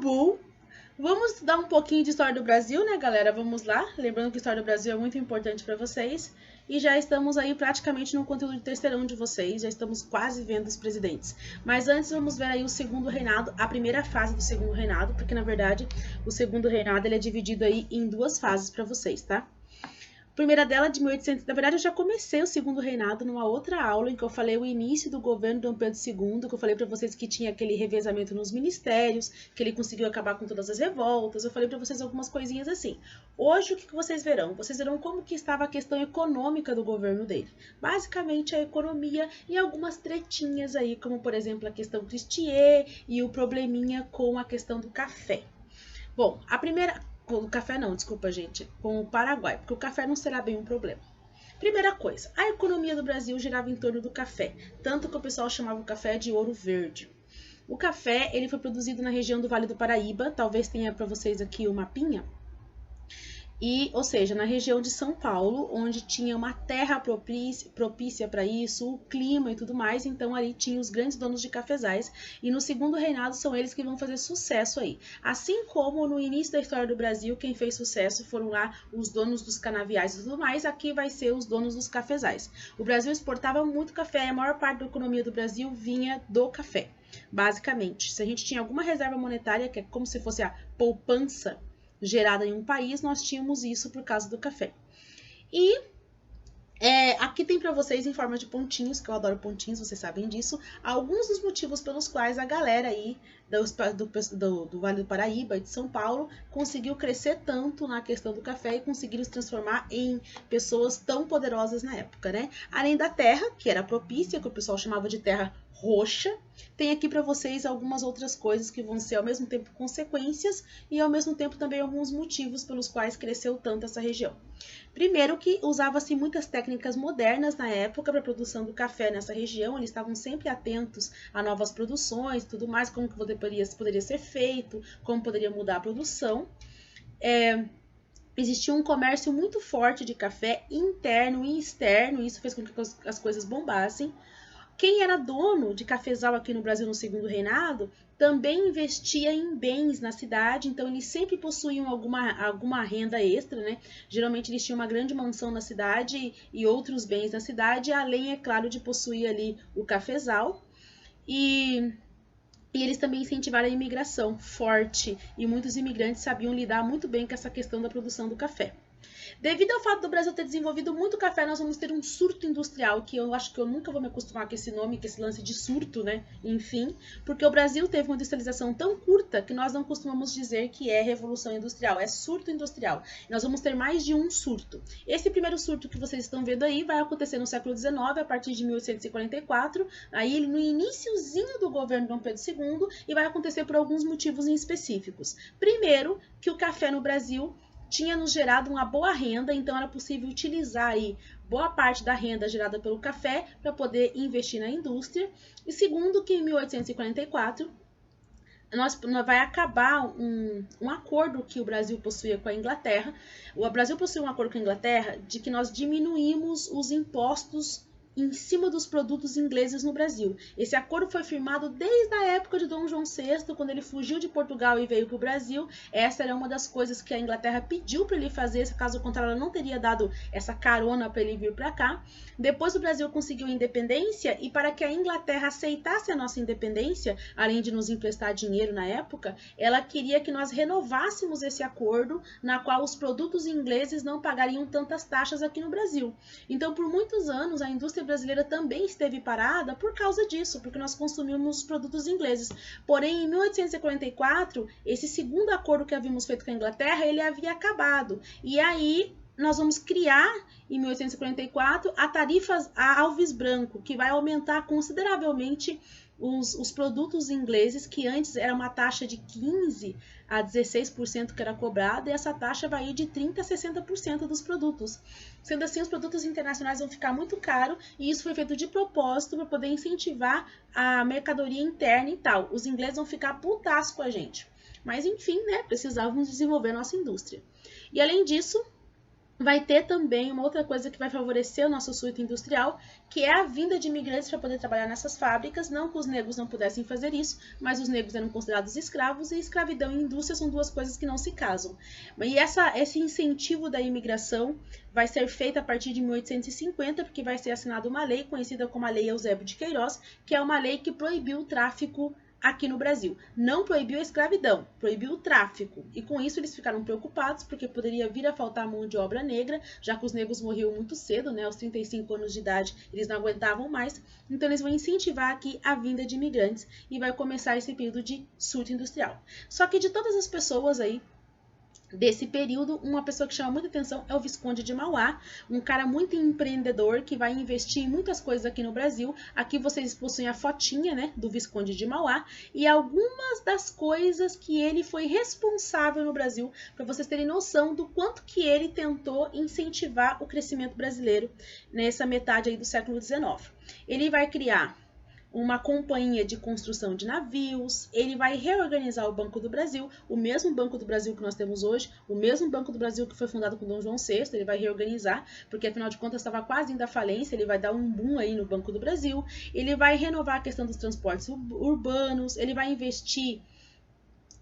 Bull. Vamos estudar um pouquinho de história do Brasil, né, galera? Vamos lá. Lembrando que a história do Brasil é muito importante para vocês. E já estamos aí praticamente no conteúdo de terceirão de vocês. Já estamos quase vendo os presidentes. Mas antes vamos ver aí o segundo reinado, a primeira fase do segundo reinado, porque na verdade o segundo reinado ele é dividido aí em duas fases para vocês, tá? A primeira dela de 1800, na verdade eu já comecei o segundo reinado numa outra aula em que eu falei o início do governo Dom Pedro II, que eu falei para vocês que tinha aquele revezamento nos ministérios, que ele conseguiu acabar com todas as revoltas, eu falei para vocês algumas coisinhas assim. Hoje o que vocês verão? Vocês verão como que estava a questão econômica do governo dele. Basicamente a economia e algumas tretinhas aí, como por exemplo a questão Cristier e o probleminha com a questão do café. Bom, a primeira... Com o café não, desculpa gente, com o Paraguai, porque o café não será bem um problema. Primeira coisa, a economia do Brasil girava em torno do café, tanto que o pessoal chamava o café de ouro verde. O café, ele foi produzido na região do Vale do Paraíba, talvez tenha para vocês aqui o mapinha. Ou seja, na região de São Paulo, onde tinha uma terra propícia para isso, o clima e tudo mais, então ali tinha os grandes donos de cafezais, e no segundo reinado são eles que vão fazer sucesso aí. Assim como no início da história do Brasil, quem fez sucesso foram lá os donos dos canaviais e tudo mais, aqui vai ser os donos dos cafezais. O Brasil exportava muito café, a maior parte da economia do Brasil vinha do café, basicamente. Se a gente tinha alguma reserva monetária, que é como se fosse a poupança, gerada em um país, nós tínhamos isso por causa do café. E aqui tem para vocês, em forma de pontinhos, que eu adoro pontinhos, vocês sabem disso, alguns dos motivos pelos quais a galera aí do Vale do Paraíba e de São Paulo conseguiu crescer tanto na questão do café e conseguiram se transformar em pessoas tão poderosas na época, né? Além da terra, que era propícia, que o pessoal chamava de terra roxa, tem aqui para vocês algumas outras coisas que vão ser ao mesmo tempo consequências e ao mesmo tempo também alguns motivos pelos quais cresceu tanto essa região. Primeiro que usava-se muitas técnicas modernas na época para a produção do café nessa região, eles estavam sempre atentos a novas produções, tudo mais, como que poderia ser feito, como poderia mudar a produção. Existia um comércio muito forte de café interno e externo, e isso fez com que as coisas bombassem. Quem era dono de cafezal aqui no Brasil no segundo reinado também investia em bens na cidade, então eles sempre possuíam alguma renda extra, né? Geralmente eles tinham uma grande mansão na cidade e outros bens na cidade, além, é claro, de possuir ali o cafezal. E eles também incentivaram a imigração forte, e muitos imigrantes sabiam lidar muito bem com essa questão da produção do café. Devido ao fato do Brasil ter desenvolvido muito café, nós vamos ter um surto industrial, que eu acho que eu nunca vou me acostumar com esse nome, com esse lance de surto, né? Enfim, porque o Brasil teve uma industrialização tão curta que nós não costumamos dizer que é revolução industrial, é surto industrial. Nós vamos ter mais de um surto. Esse primeiro surto que vocês estão vendo aí vai acontecer no século XIX, a partir de 1844, aí no iniciozinho do governo Dom Pedro II, e vai acontecer por alguns motivos específicos. Primeiro, que o café no Brasil tinha nos gerado uma boa renda, então era possível utilizar aí boa parte da renda gerada pelo café para poder investir na indústria. E segundo, que em 1844 vai acabar um acordo que o Brasil possuía com a Inglaterra. O Brasil possuía um acordo com a Inglaterra de que nós diminuímos os impostos em cima dos produtos ingleses no Brasil. Esse acordo foi firmado desde a época de Dom João VI, quando ele fugiu de Portugal e veio para o Brasil. Essa era uma das coisas que a Inglaterra pediu para ele fazer, caso contrário ela não teria dado essa carona para ele vir para cá. Depois o Brasil conseguiu independência, e para que a Inglaterra aceitasse a nossa independência, além de nos emprestar dinheiro na época, ela queria que nós renovássemos esse acordo, na qual os produtos ingleses não pagariam tantas taxas aqui no Brasil. Então, por muitos anos, a indústria brasileira também esteve parada por causa disso, porque nós consumimos produtos ingleses. Porém, em 1844, esse segundo acordo que havíamos feito com a Inglaterra, ele havia acabado. E aí nós vamos criar, em 1844, a tarifa Alves Branco, que vai aumentar consideravelmente os produtos ingleses, que antes era uma taxa de 15% a 16% que era cobrada, e essa taxa vai ir de 30% a 60% dos produtos. Sendo assim, os produtos internacionais vão ficar muito caros, e isso foi feito de propósito para poder incentivar a mercadoria interna e tal. Os ingleses vão ficar putaços com a gente. Mas enfim, né, precisávamos desenvolver a nossa indústria. E além disso, vai ter também uma outra coisa que vai favorecer o nosso surto industrial, que é a vinda de imigrantes para poder trabalhar nessas fábricas. Não que os negros não pudessem fazer isso, mas os negros eram considerados escravos, e escravidão e indústria são duas coisas que não se casam. E esse incentivo da imigração vai ser feito a partir de 1850, porque vai ser assinada uma lei conhecida como a Lei Eusébio de Queiroz, que é uma lei que proibiu o tráfico aqui no Brasil. Não proibiu a escravidão, proibiu o tráfico. E com isso eles ficaram preocupados, porque poderia vir a faltar mão de obra negra, já que os negros morriam muito cedo, né? Aos 35 anos de idade, eles não aguentavam mais. Então eles vão incentivar aqui a vinda de imigrantes e vai começar esse período de surto industrial. Só que de todas as pessoas aí desse período, uma pessoa que chama muita atenção é o Visconde de Mauá, um cara muito empreendedor que vai investir em muitas coisas aqui no Brasil. Aqui vocês possuem a fotinha, né, do Visconde de Mauá e algumas das coisas que ele foi responsável no Brasil, para vocês terem noção do quanto que ele tentou incentivar o crescimento brasileiro nessa metade aí do século XIX. Ele vai criar uma companhia de construção de navios, ele vai reorganizar o Banco do Brasil, o mesmo Banco do Brasil que nós temos hoje, o mesmo Banco do Brasil que foi fundado com Dom João VI, ele vai reorganizar, porque afinal de contas estava quase indo à falência, ele vai dar um boom aí no Banco do Brasil, ele vai renovar a questão dos transportes urbanos, ele vai investir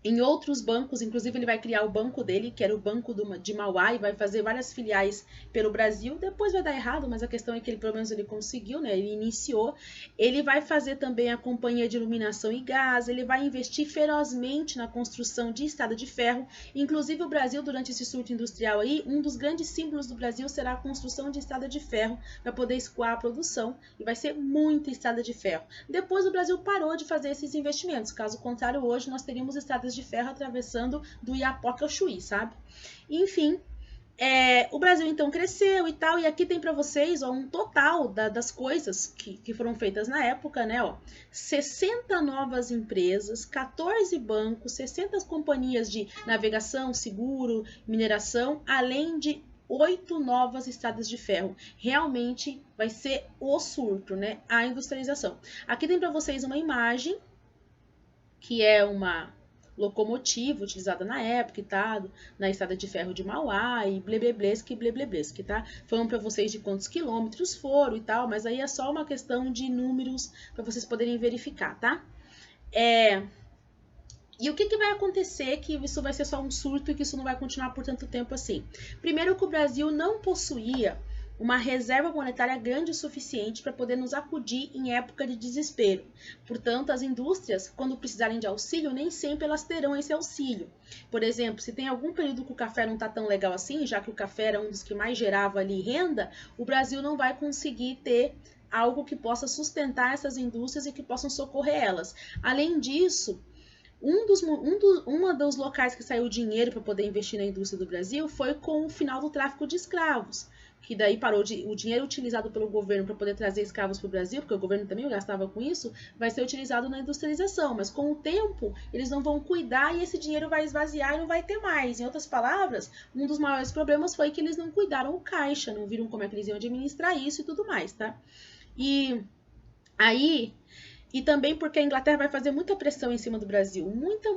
em outros bancos, inclusive ele vai criar o banco dele, que era o Banco de Mauá, e vai fazer várias filiais pelo Brasil. Depois vai dar errado, mas a questão é que ele, pelo menos ele conseguiu, né? Ele iniciou. Ele vai fazer também a Companhia de Iluminação e Gás, ele vai investir ferozmente na construção de estrada de ferro. Inclusive o Brasil, durante esse surto industrial aí, um dos grandes símbolos do Brasil será a construção de estrada de ferro para poder escoar a produção, e vai ser muita estrada de ferro. Depois o Brasil parou de fazer esses investimentos, caso contrário, hoje nós teríamos estradas de ferro atravessando do Iapoque ao Chuí, sabe? Enfim, o Brasil então cresceu e tal, e aqui tem para vocês, ó, um total das coisas que foram feitas na época, né? Ó, 60 novas empresas, 14 bancos, 60 companhias de navegação, seguro, mineração, além de 8 novas estradas de ferro. Realmente vai ser o surto, né? A industrialização. Aqui tem para vocês uma imagem que é uma locomotiva utilizada na época e tal, na estrada de ferro de Mauá e blebleblesk, tá? Falando para vocês de quantos quilômetros foram e tal, mas aí é só uma questão de números para vocês poderem verificar, tá? E o que vai acontecer que isso vai ser só um surto e que isso não vai continuar por tanto tempo assim? Primeiro que o Brasil não possuía uma reserva monetária grande o suficiente para poder nos acudir em época de desespero. Portanto, as indústrias, quando precisarem de auxílio, nem sempre elas terão esse auxílio. Por exemplo, se tem algum período que o café não está tão legal assim, já que o café era um dos que mais gerava ali renda, o Brasil não vai conseguir ter algo que possa sustentar essas indústrias e que possam socorrer elas. Além disso, um dos locais que saiu dinheiro para poder investir na indústria do Brasil foi com o final do tráfico de escravos, que daí parou o dinheiro utilizado pelo governo para poder trazer escravos para o Brasil, porque o governo também gastava com isso, vai ser utilizado na industrialização, mas com o tempo eles não vão cuidar e esse dinheiro vai esvaziar e não vai ter mais. Em outras palavras, um dos maiores problemas foi que eles não cuidaram o caixa, não viram como é que eles iam administrar isso e tudo mais, tá? E também porque a Inglaterra vai fazer muita pressão em cima do Brasil. Muita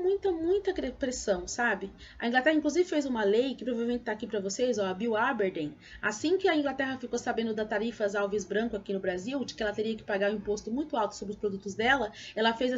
pressão, sabe? A Inglaterra, inclusive, fez uma lei, que provavelmente está aqui para vocês, ó, a Bill Aberdeen. Assim que a Inglaterra ficou sabendo da tarifas Alves Branco aqui no Brasil, de que ela teria que pagar um imposto muito alto sobre os produtos dela, ela fez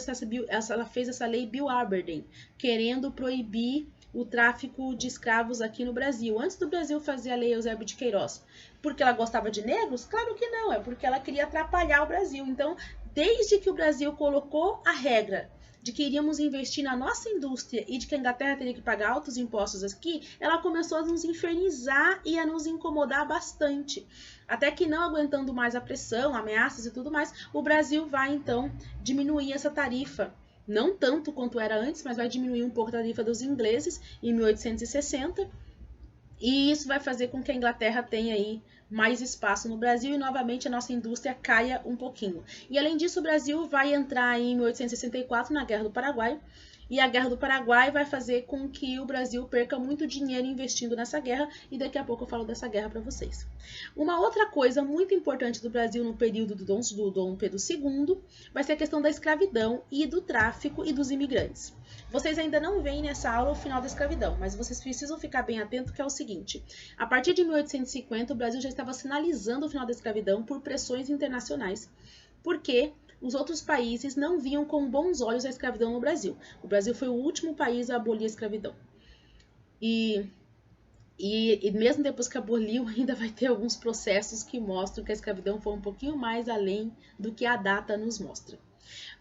essa lei Bill Aberdeen, querendo proibir o tráfico de escravos aqui no Brasil. Antes do Brasil fazer a lei Eusébio de Queiroz. Porque ela gostava de negros? Claro que não, é porque ela queria atrapalhar o Brasil. Então, desde que o Brasil colocou a regra de que iríamos investir na nossa indústria e de que a Inglaterra teria que pagar altos impostos aqui, ela começou a nos infernizar e a nos incomodar bastante. Até que, não aguentando mais a pressão, ameaças e tudo mais, o Brasil vai então diminuir essa tarifa. Não tanto quanto era antes, mas vai diminuir um pouco a tarifa dos ingleses em 1860. E isso vai fazer com que a Inglaterra tenha aí mais espaço no Brasil e novamente a nossa indústria caia um pouquinho. E além disso, o Brasil vai entrar em 1864 na Guerra do Paraguai E a Guerra do Paraguai vai fazer com que o Brasil perca muito dinheiro investindo nessa guerra, e daqui a pouco eu falo dessa guerra para vocês. Uma outra coisa muito importante do Brasil no período do Dom Pedro II vai ser a questão da escravidão e do tráfico e dos imigrantes. Vocês ainda não veem nessa aula o final da escravidão, mas vocês precisam ficar bem atentos que é o seguinte: a partir de 1850 o Brasil já estava sinalizando o final da escravidão por pressões internacionais, porque os outros países não viam com bons olhos a escravidão no Brasil. O Brasil foi o último país a abolir a escravidão. E mesmo depois que aboliu, ainda vai ter alguns processos que mostram que a escravidão foi um pouquinho mais além do que a data nos mostra.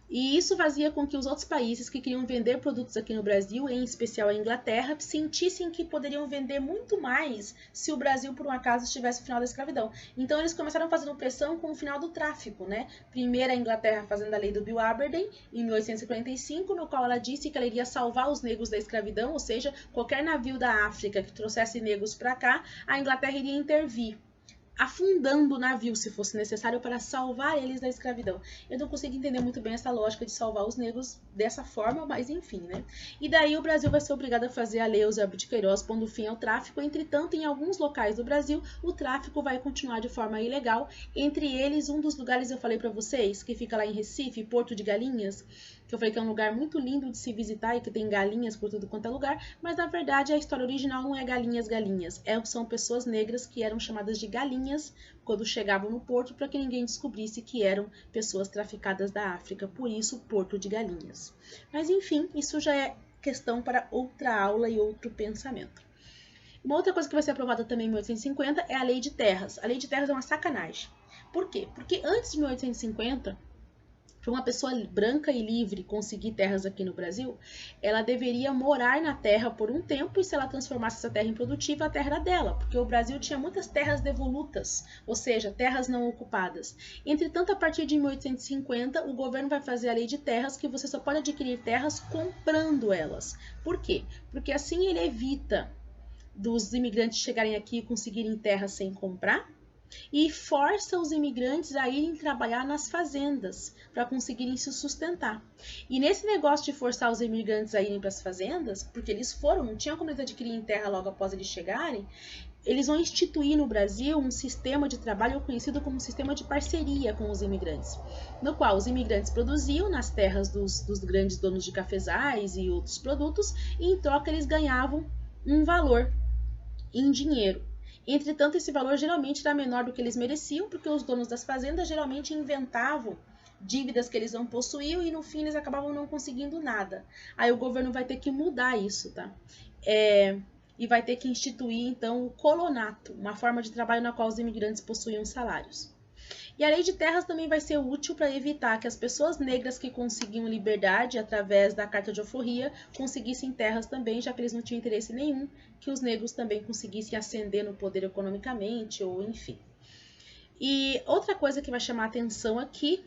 E isso fazia com que os outros países que queriam vender produtos aqui no Brasil, em especial a Inglaterra, sentissem que poderiam vender muito mais se o Brasil, por um acaso, estivesse no final da escravidão. Então eles começaram fazendo pressão com o final do tráfico, né? Primeiro a Inglaterra fazendo a lei do Bill Aberdeen, em 1845, no qual ela disse que ela iria salvar os negros da escravidão, ou seja, qualquer navio da África que trouxesse negros para cá, a Inglaterra iria intervir, afundando o navio, se fosse necessário, para salvar eles da escravidão. Eu não consigo entender muito bem essa lógica de salvar os negros dessa forma, mas enfim, né? E daí o Brasil vai ser obrigado a fazer a Lei Eusébio de Queiroz, pondo fim ao tráfico. Entretanto, em alguns locais do Brasil, o tráfico vai continuar de forma ilegal. Entre eles, um dos lugares eu falei para vocês, que fica lá em Recife, Porto de Galinhas, que eu falei que é um lugar muito lindo de se visitar e que tem galinhas por tudo quanto é lugar, mas na verdade a história original não é galinhas, são pessoas negras que eram chamadas de galinhas quando chegavam no porto, para que ninguém descobrisse que eram pessoas traficadas da África, por isso Porto de Galinhas. Mas enfim, isso já é questão para outra aula e outro pensamento. Uma outra coisa que vai ser aprovada também em 1850 é a Lei de Terras. A Lei de Terras é uma sacanagem. Por quê? Porque antes de 1850... para uma pessoa branca e livre conseguir terras aqui no Brasil, ela deveria morar na terra por um tempo, e se ela transformasse essa terra em produtiva, a terra era dela, porque o Brasil tinha muitas terras devolutas, ou seja, terras não ocupadas. Entretanto, a partir de 1850, o governo vai fazer a lei de terras, que você só pode adquirir terras comprando elas. Por quê? Porque assim ele evita dos imigrantes chegarem aqui e conseguirem terras sem comprar, e força os imigrantes a irem trabalhar nas fazendas para conseguirem se sustentar. E nesse negócio de forçar os imigrantes a irem para as fazendas, porque eles foram, não tinha como eles adquirirem terra logo após eles chegarem, eles vão instituir no Brasil um sistema de trabalho conhecido como sistema de parceria com os imigrantes, no qual os imigrantes produziam nas terras dos grandes donos de cafezais e outros produtos, e em troca eles ganhavam um valor em dinheiro. Entretanto, esse valor geralmente era menor do que eles mereciam, porque os donos das fazendas geralmente inventavam dívidas que eles não possuíam e no fim eles acabavam não conseguindo nada. Aí o governo vai ter que mudar isso, tá? E vai ter que instituir, então, o colonato, uma forma de trabalho na qual os imigrantes possuíam salários. E a lei de terras também vai ser útil para evitar que as pessoas negras que conseguiam liberdade através da carta de alforria conseguissem terras também, já que eles não tinham interesse nenhum que os negros também conseguissem ascender no poder economicamente, ou enfim. E outra coisa que vai chamar a atenção aqui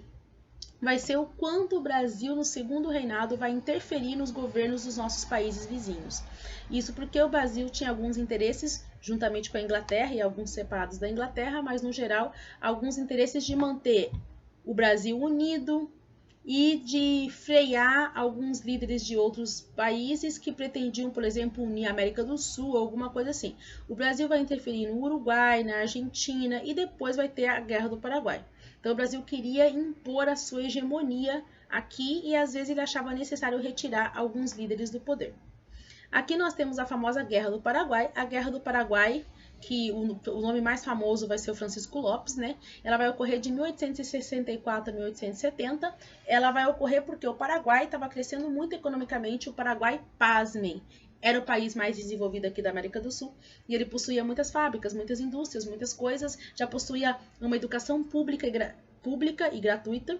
vai ser o quanto o Brasil, no segundo reinado, vai interferir nos governos dos nossos países vizinhos. Isso porque o Brasil tinha alguns interesses, juntamente com a Inglaterra e alguns separados da Inglaterra, mas no geral, alguns interesses de manter o Brasil unido e de frear alguns líderes de outros países que pretendiam, por exemplo, unir a América do Sul ou alguma coisa assim. O Brasil vai interferir no Uruguai, na Argentina e depois vai ter a Guerra do Paraguai. Então o Brasil queria impor a sua hegemonia aqui e às vezes ele achava necessário retirar alguns líderes do poder. Aqui nós temos a famosa Guerra do Paraguai. A Guerra do Paraguai, que o nome mais famoso vai ser o Francisco Lopes, né? Ela vai ocorrer de 1864 a 1870. Ela vai ocorrer porque o Paraguai estava crescendo muito economicamente. O Paraguai, pasmem, era o país mais desenvolvido aqui da América do Sul. E ele possuía muitas fábricas, muitas indústrias, muitas coisas. Já possuía uma educação pública e gratuita.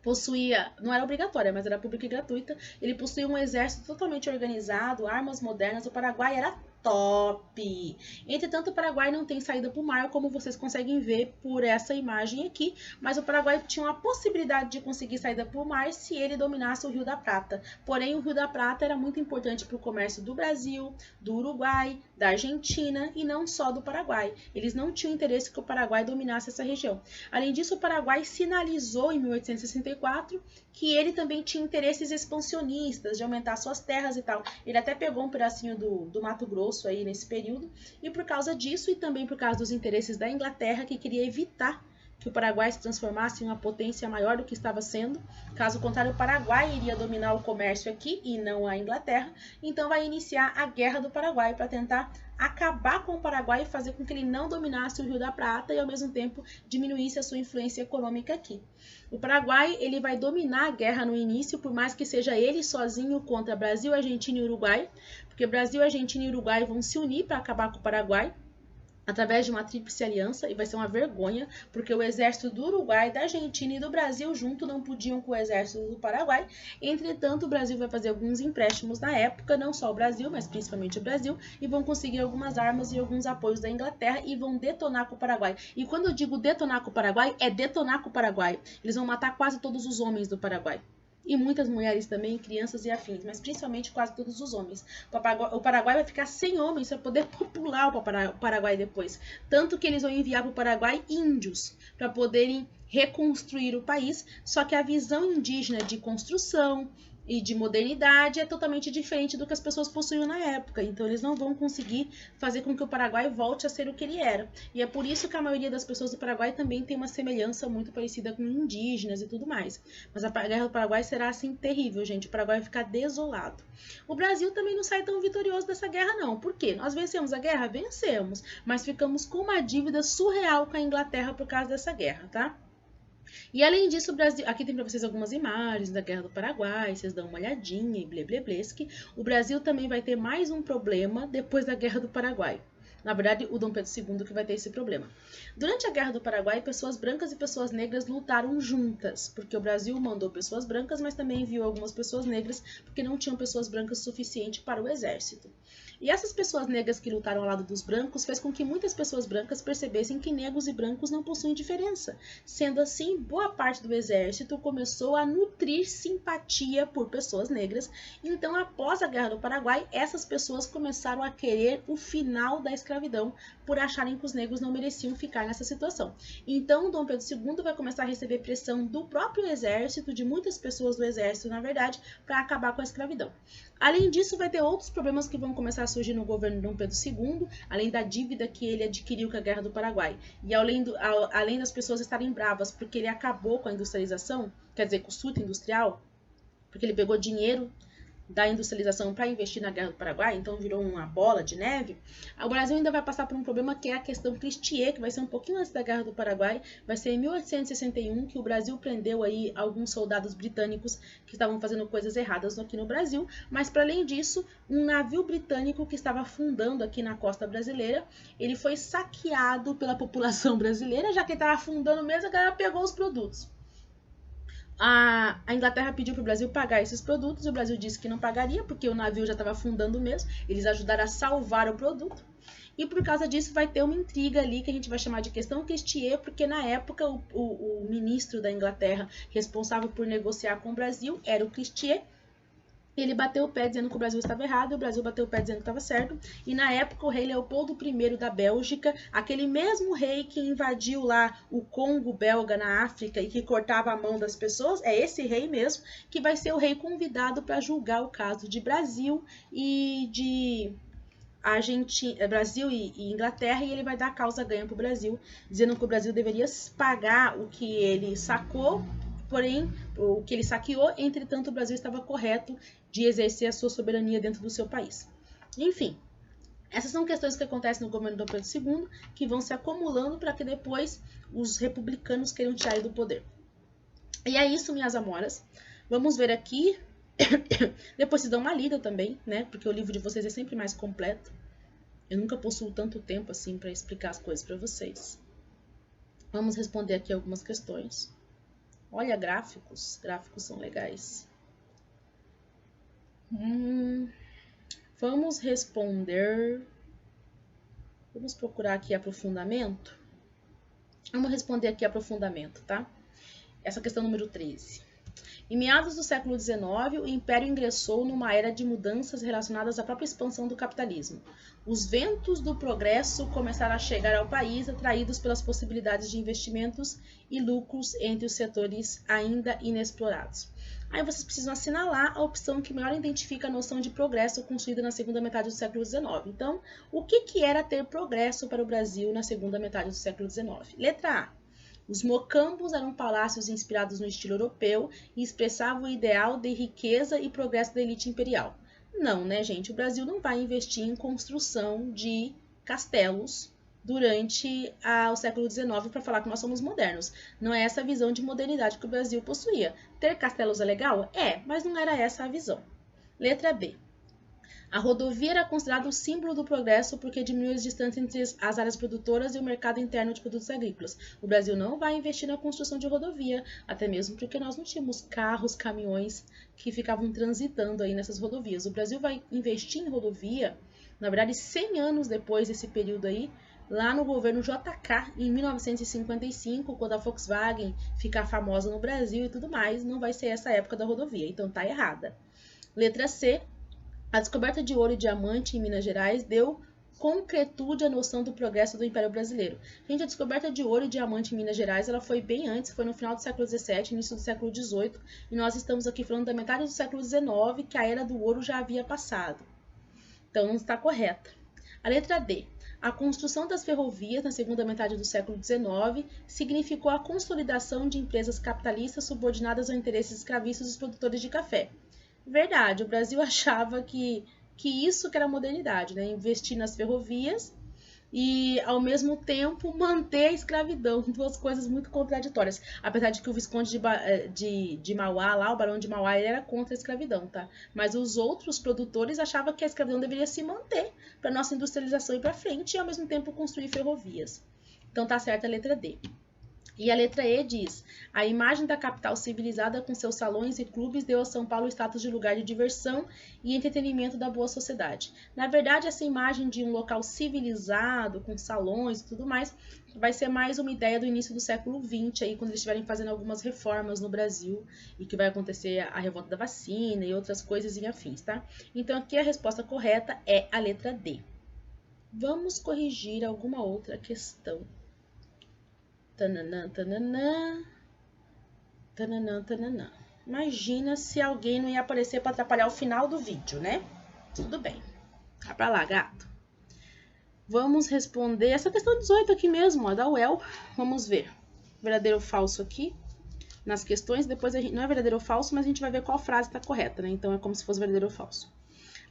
Possuía, não era obrigatória, mas era pública e gratuita. Ele possuía um exército totalmente organizado, armas modernas. O Paraguai era top. Entretanto, o Paraguai não tem saída para o mar, como vocês conseguem ver por essa imagem aqui, mas o Paraguai tinha uma possibilidade de conseguir saída para o mar se ele dominasse o Rio da Prata. Porém, o Rio da Prata era muito importante para o comércio do Brasil, do Uruguai, da Argentina e não só do Paraguai. Eles não tinham interesse que o Paraguai dominasse essa região. Além disso, o Paraguai sinalizou em 1864 que ele também tinha interesses expansionistas, de aumentar suas terras e tal. Ele até pegou um pedacinho do Mato Grosso aí nesse período, e por causa disso, e também por causa dos interesses da Inglaterra, que queria evitar que o Paraguai se transformasse em uma potência maior do que estava sendo. Caso contrário, o Paraguai iria dominar o comércio aqui e não a Inglaterra. Então vai iniciar a Guerra do Paraguai para tentar acabar com o Paraguai e fazer com que ele não dominasse o Rio da Prata e ao mesmo tempo diminuísse a sua influência econômica aqui. O Paraguai ele vai dominar a guerra no início, por mais que seja ele sozinho contra Brasil, Argentina e Uruguai, porque Brasil, Argentina e Uruguai vão se unir para acabar com o Paraguai através de uma tríplice aliança, e vai ser uma vergonha, porque o exército do Uruguai, da Argentina e do Brasil junto não podiam com o exército do Paraguai. Entretanto, o Brasil vai fazer alguns empréstimos na época, não só o Brasil, mas principalmente o Brasil, e vão conseguir algumas armas e alguns apoios da Inglaterra e vão detonar com o Paraguai. E quando eu digo detonar com o Paraguai, é detonar com o Paraguai. Eles vão matar quase todos os homens do Paraguai. E muitas mulheres também, crianças e afins, mas principalmente quase todos os homens. O Paraguai vai ficar sem homens para poder popular o Paraguai depois. Tanto que eles vão enviar para o Paraguai índios para poderem reconstruir o país, só que a visão indígena de construção e de modernidade é totalmente diferente do que as pessoas possuíam na época. Então eles não vão conseguir fazer com que o Paraguai volte a ser o que ele era. E é por isso que a maioria das pessoas do Paraguai também tem uma semelhança muito parecida com indígenas e tudo mais. Mas a Guerra do Paraguai será assim terrível, gente. O Paraguai vai ficar desolado. O Brasil também não sai tão vitorioso dessa guerra não. Por quê? Nós vencemos a guerra? Vencemos. Mas ficamos com uma dívida surreal com a Inglaterra por causa dessa guerra, tá? E além disso, o Brasil, aqui tem para vocês algumas imagens da Guerra do Paraguai, vocês dão uma olhadinha e blebleblesque. O Brasil também vai ter mais um problema depois da Guerra do Paraguai. Na verdade, o Dom Pedro II que vai ter esse problema. Durante a Guerra do Paraguai, pessoas brancas e pessoas negras lutaram juntas, porque o Brasil mandou pessoas brancas, mas também enviou algumas pessoas negras, porque não tinham pessoas brancas suficiente para o exército. E essas pessoas negras que lutaram ao lado dos brancos fez com que muitas pessoas brancas percebessem que negros e brancos não possuem diferença. Sendo assim, boa parte do exército começou a nutrir simpatia por pessoas negras. Então, após a Guerra do Paraguai, essas pessoas começaram a querer o final da escravidão por acharem que os negros não mereciam ficar nessa situação. Então, Dom Pedro II vai começar a receber pressão do próprio exército, de muitas pessoas do exército, na verdade, para acabar com a escravidão. Além disso, vai ter outros problemas que vão começar a surgir no governo de Dom Pedro II, além da dívida que ele adquiriu com a Guerra do Paraguai. E além das pessoas estarem bravas porque ele acabou com a industrialização, quer dizer, com o surto industrial, porque ele pegou dinheiro da industrialização para investir na Guerra do Paraguai, então virou uma bola de neve. O Brasil ainda vai passar por um problema que é a questão Cristier, que vai ser um pouquinho antes da Guerra do Paraguai. Vai ser em 1861 que o Brasil prendeu aí alguns soldados britânicos que estavam fazendo coisas erradas aqui no Brasil, mas para além disso, um navio britânico que estava afundando aqui na costa brasileira, ele foi saqueado pela população brasileira, já que ele estava afundando mesmo, a galera pegou os produtos. A Inglaterra pediu para o Brasil pagar esses produtos, e o Brasil disse que não pagaria, porque o navio já estava afundando mesmo. Eles ajudaram a salvar o produto. E por causa disso vai ter uma intriga ali, que a gente vai chamar de questão Cristier, porque na época o ministro da Inglaterra responsável por negociar com o Brasil era o Cristier. Ele bateu o pé dizendo que o Brasil estava errado, e o Brasil bateu o pé dizendo que estava certo. E na época o rei Leopoldo I da Bélgica, aquele mesmo rei que invadiu lá o Congo belga na África e que cortava a mão das pessoas, é esse rei mesmo, que vai ser o rei convidado para julgar o caso de Brasil e de Argentina, Brasil e Inglaterra, e ele vai dar causa ganha para o Brasil, dizendo que o Brasil deveria pagar o que ele sacou, porém, o que ele saqueou, entretanto, o Brasil estava correto de exercer a sua soberania dentro do seu país. Enfim, essas são questões que acontecem no governo do Dom Pedro II, que vão se acumulando para que depois os republicanos queiram tirar ele do poder. E é isso, minhas amoras. Vamos ver aqui. Depois vocês dão uma lida também, né? Porque o livro de vocês é sempre mais completo. Eu nunca possuo tanto tempo assim para explicar as coisas para vocês. Vamos responder aqui algumas questões. Olha, gráficos. Gráficos são legais. Vamos responder Vamos procurar aqui aprofundamento. Vamos responder aqui aprofundamento, tá? Essa questão número 13. Em meados do século XIX, o Império ingressou numa era de mudanças relacionadas à própria expansão do capitalismo. Os ventos do progresso começaram a chegar ao país, atraídos pelas possibilidades de investimentos e lucros entre os setores ainda inexplorados. Aí vocês precisam assinalar a opção que melhor identifica a noção de progresso construída na segunda metade do século XIX. Então, o que era ter progresso para o Brasil na segunda metade do século XIX? Letra A. Os mocambos eram palácios inspirados no estilo europeu e expressavam o ideal de riqueza e progresso da elite imperial. Não, né, gente? O Brasil não vai investir em construção de castelos durante o século XIX para falar que nós somos modernos. Não é essa a visão de modernidade que o Brasil possuía. Ter castelos é legal? É, mas não era essa a visão. Letra B. A rodovia era considerada o símbolo do progresso porque diminuiu as distâncias entre as áreas produtoras e o mercado interno de produtos agrícolas. O Brasil não vai investir na construção de rodovia, até mesmo porque nós não tínhamos carros, caminhões que ficavam transitando aí nessas rodovias. O Brasil vai investir em rodovia, na verdade, 100 anos depois desse período aí, lá no governo JK, em 1955, quando a Volkswagen ficar famosa no Brasil e tudo mais, não vai ser essa época da rodovia, então tá errada. Letra C. A descoberta de ouro e diamante em Minas Gerais deu concretude à noção do progresso do Império Brasileiro. Gente, a descoberta de ouro e diamante em Minas Gerais ela foi bem antes, foi no final do século XVII, início do século XVIII, e nós estamos aqui falando da metade do século XIX, que a era do ouro já havia passado. Então, não está correta. A letra D. A construção das ferrovias na segunda metade do século XIX significou a consolidação de empresas capitalistas subordinadas aos interesses escravistas dos produtores de café. Verdade, o Brasil achava que isso que era modernidade, né? Investir nas ferrovias e, ao mesmo tempo, manter a escravidão. Duas coisas muito contraditórias. Apesar de que o Visconde de Mauá, lá, o Barão de Mauá, ele era contra a escravidão, tá? Mas os outros produtores achavam que a escravidão deveria se manter para nossa industrialização ir para frente e, ao mesmo tempo, construir ferrovias. Então, tá certa a letra D. E a letra E diz, a imagem da capital civilizada com seus salões e clubes deu a São Paulo o status de lugar de diversão e entretenimento da boa sociedade. Na verdade, essa imagem de um local civilizado, com salões e tudo mais, vai ser mais uma ideia do início do século XX, aí, quando eles estiverem fazendo algumas reformas no Brasil e que vai acontecer a revolta da vacina e outras coisas e afins, tá? Então, aqui a resposta correta é a letra D. Vamos corrigir alguma outra questão. Tananã, tananã, tananã, tananã. Imagina se alguém não ia aparecer para atrapalhar o final do vídeo, né? Tudo bem. Vai pra lá, gato. Vamos responder essa questão 18 aqui mesmo, ó, da UEL. Vamos ver. Verdadeiro ou falso aqui. Nas questões, depois a gente, não é verdadeiro ou falso, mas a gente vai ver qual frase está correta, né? Então é como se fosse verdadeiro ou falso.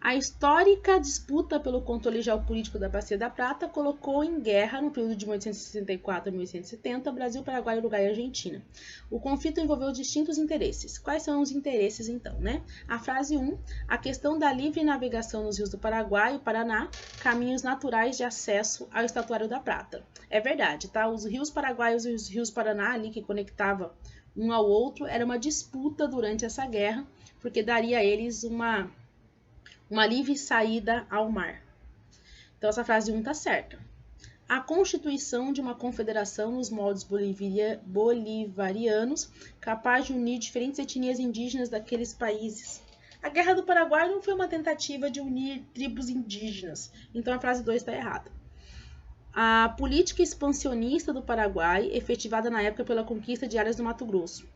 A histórica disputa pelo controle geopolítico da Bacia da Prata colocou em guerra, no período de 1864 a 1870, Brasil, Paraguai, Uruguai e Argentina. O conflito envolveu distintos interesses. Quais são os interesses, então, né? A frase 1, a questão da livre navegação nos rios do Paraguai e Paraná, caminhos naturais de acesso ao Estatuário da Prata. É verdade, tá? Os rios paraguaios e os rios Paraná, ali que conectavam um ao outro, era uma disputa durante essa guerra, porque daria a eles uma livre saída ao mar. Então, essa frase 1 está certa. A constituição de uma confederação nos moldes bolivarianos, capaz de unir diferentes etnias indígenas daqueles países. A Guerra do Paraguai não foi uma tentativa de unir tribos indígenas, então a frase 2 está errada. A política expansionista do Paraguai, efetivada na época pela conquista de áreas do Mato Grosso.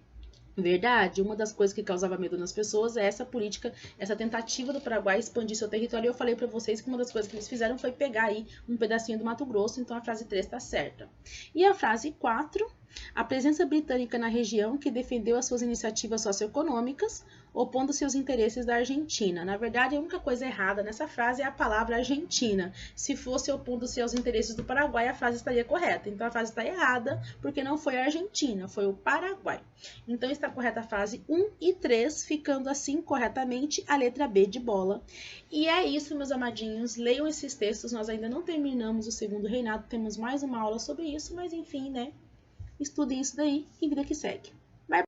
Verdade, uma das coisas que causava medo nas pessoas é essa política, essa tentativa do Paraguai expandir seu território. E eu falei para vocês que uma das coisas que eles fizeram foi pegar aí um pedacinho do Mato Grosso, então a frase 3 está certa. E a frase 4, a presença britânica na região que defendeu as suas iniciativas socioeconômicas, opondo-se aos interesses da Argentina. Na verdade, a única coisa errada nessa frase é a palavra Argentina. Se fosse opondo-se aos interesses do Paraguai, a frase estaria correta. Então, a frase está errada, porque não foi a Argentina, foi o Paraguai. Então, está correta a frase 1 e 3, ficando assim, corretamente, a letra B de bola. E é isso, meus amadinhos. Leiam esses textos, nós ainda não terminamos o segundo reinado, temos mais uma aula sobre isso, mas enfim, né? Estudem isso daí e vida que segue. Bye!